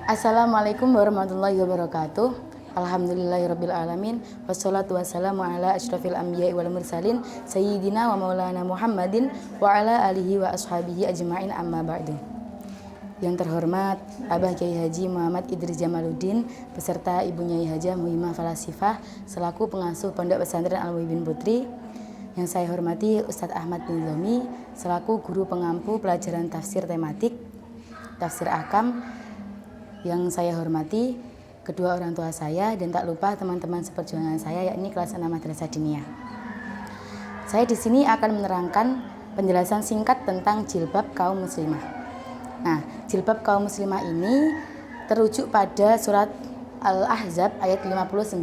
Assalamualaikum warahmatullahi wabarakatuh. Alhamdulillahirabbil alamin wassalatu wassalamu ala asyrafil anbiya'i wal mursalin sayyidina wa maulana Muhammadin wa ala alihi wa ashabihi ajma'in amma ba'du. Yang terhormat Abah Kyai Haji Muhammad Idris Jamaluddin beserta Ibunya Nyai Hajah Muhimah Falasifah selaku pengasuh Pondok Pesantren Al-Muhibin Putri. Yang saya hormati Ustadz Ahmad Nizami selaku guru pengampu pelajaran tafsir tematik, tafsir ahkam. Yang saya hormati kedua orang tua saya dan tak lupa teman-teman seperjuangan saya yakni kelas 6 Madrasah Diniyah. Saya di sini akan menerangkan penjelasan singkat tentang jilbab kaum muslimah. Nah, jilbab kaum muslimah ini terujuk pada surat Al-Ahzab ayat 59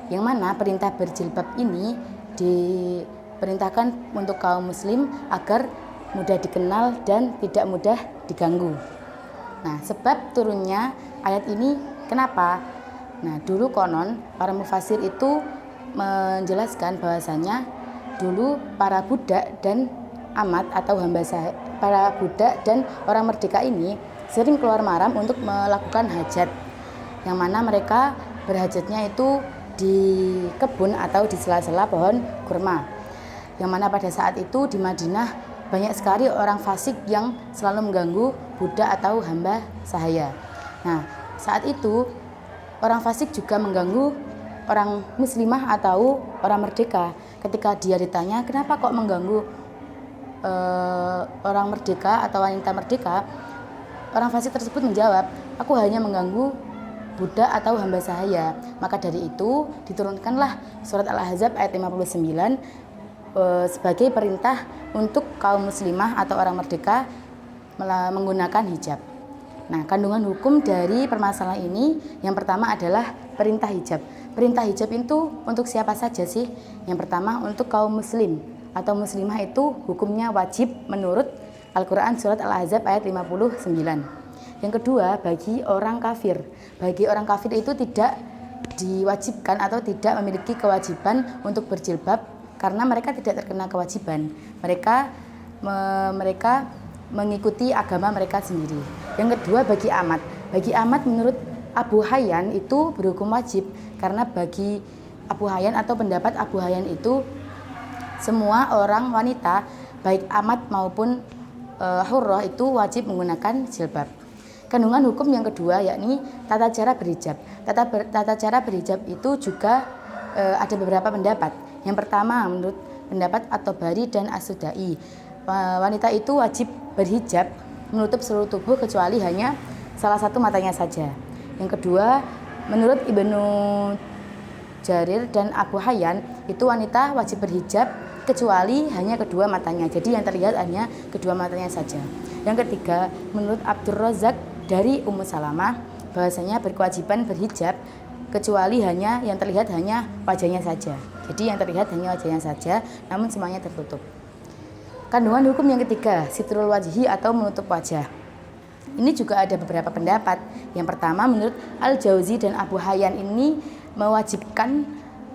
yang mana perintah berjilbab ini diperintahkan untuk kaum muslim agar mudah dikenal dan tidak mudah diganggu. Nah, sebab turunnya ayat ini kenapa? Nah, dulu konon para mufasir itu menjelaskan bahwasanya dulu para budak dan amat atau hamba sahaya, para budak dan orang merdeka ini sering keluar maram untuk melakukan hajat. Yang mana mereka berhajatnya itu di kebun atau di sela-sela pohon kurma. Yang mana pada saat itu di Madinah banyak sekali orang fasik yang selalu mengganggu budak atau hamba sahaya. Nah, saat itu orang fasik juga mengganggu orang muslimah atau orang merdeka. Ketika dia ditanya, kenapa kok mengganggu orang merdeka atau wanita merdeka? Orang fasik tersebut menjawab, aku hanya mengganggu budak atau hamba sahaya. Maka dari itu diturunkanlah surat Al-Ahzab ayat 59 sebagai perintah untuk kaum muslimah atau orang merdeka menggunakan hijab. Nah, kandungan hukum dari permasalahan ini yang pertama adalah perintah hijab. Perintah hijab itu untuk siapa saja sih? Yang pertama untuk kaum muslim atau muslimah itu hukumnya wajib menurut Al-Quran surat Al-Ahzab ayat 59. Yang kedua bagi orang kafir. Bagi orang kafir itu tidak diwajibkan atau tidak memiliki kewajiban untuk berjilbab karena mereka tidak terkena kewajiban. Mereka mengikuti agama mereka sendiri. Yang kedua bagi amat. Bagi amat menurut Abu Hayyan itu berhukum wajib karena bagi Abu Hayyan atau pendapat Abu Hayyan itu semua orang wanita baik amat maupun hurrah itu wajib menggunakan jilbab. Kandungan hukum yang kedua yakni tata cara berhijab. Tata cara berhijab itu juga ada beberapa pendapat. Yang pertama menurut pendapat At-Tabari dan As-Sudai, wanita itu wajib berhijab menutup seluruh tubuh kecuali hanya salah satu matanya saja. Yang kedua menurut Ibnu Jarir dan Abu Hayyan itu wanita wajib berhijab kecuali hanya kedua matanya. Jadi yang terlihat hanya kedua matanya saja. Yang ketiga menurut Abdur Razak dari Ummu Salamah bahwasanya berkewajiban berhijab kecuali hanya yang terlihat hanya wajahnya saja. Jadi yang terlihat hanya wajahnya saja, namun semuanya tertutup. Kandungan hukum yang ketiga, sitrul wajhi atau menutup wajah. Ini juga ada beberapa pendapat. Yang pertama menurut Al-Jauzi dan Abu Hayyan ini mewajibkan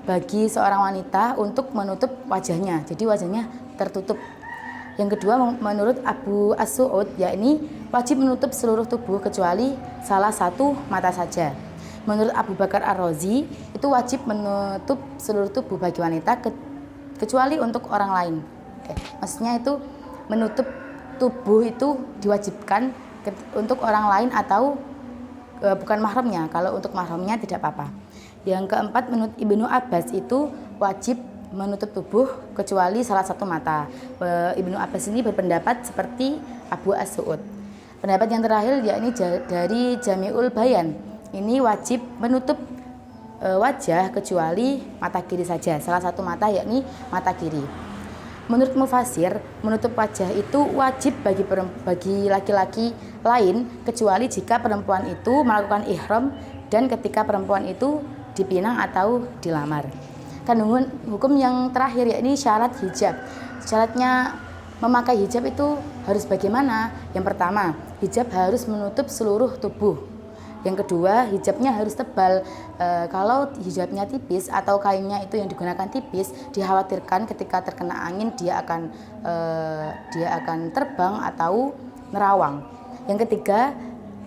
bagi seorang wanita untuk menutup wajahnya. Jadi wajahnya tertutup. Yang kedua menurut Abu As-Su'ud yakni wajib menutup seluruh tubuh kecuali salah satu mata saja. Menurut Abu Bakar Ar-Razi itu wajib menutup seluruh tubuh bagi wanita kecuali untuk orang lain. Maksudnya itu menutup tubuh itu diwajibkan untuk orang lain atau bukan mahramnya. Kalau untuk mahramnya tidak apa-apa. Yang keempat menurut Ibnu Abbas itu wajib menutup tubuh kecuali salah satu mata. Ibnu Abbas ini berpendapat seperti Abu As-Su'ud. Pendapat yang terakhir yakni dari Jami'ul Bayan. Ini wajib menutup wajah kecuali mata kiri saja. Salah satu mata yakni mata kiri. Menurut mufasir, menutup wajah itu wajib bagi laki-laki lain kecuali jika perempuan itu melakukan ihram dan ketika perempuan itu dipinang atau dilamar. Kandungan hukum yang terakhir yakni syarat hijab. Syaratnya memakai hijab itu harus bagaimana? Yang pertama, hijab harus menutup seluruh tubuh. Yang kedua, hijabnya harus tebal. Kalau hijabnya tipis atau kainnya itu yang digunakan tipis, dikhawatirkan ketika terkena angin dia akan terbang atau nerawang. Yang ketiga,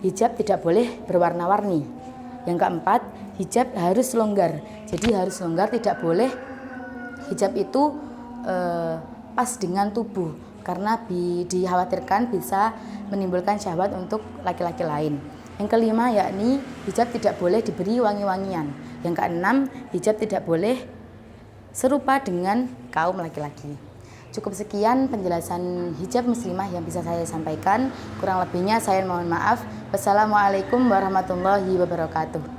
hijab tidak boleh berwarna-warni. Yang keempat, hijab harus longgar. Jadi harus longgar, tidak boleh hijab itu pas dengan tubuh karena dikhawatirkan bisa menimbulkan syahwat untuk laki-laki lain. Yang kelima yakni hijab tidak boleh diberi wangi-wangian. Yang keenam, hijab tidak boleh serupa dengan kaum laki-laki. Cukup sekian penjelasan hijab muslimah yang bisa saya sampaikan. Kurang lebihnya saya mohon maaf. Wassalamualaikum warahmatullahi wabarakatuh.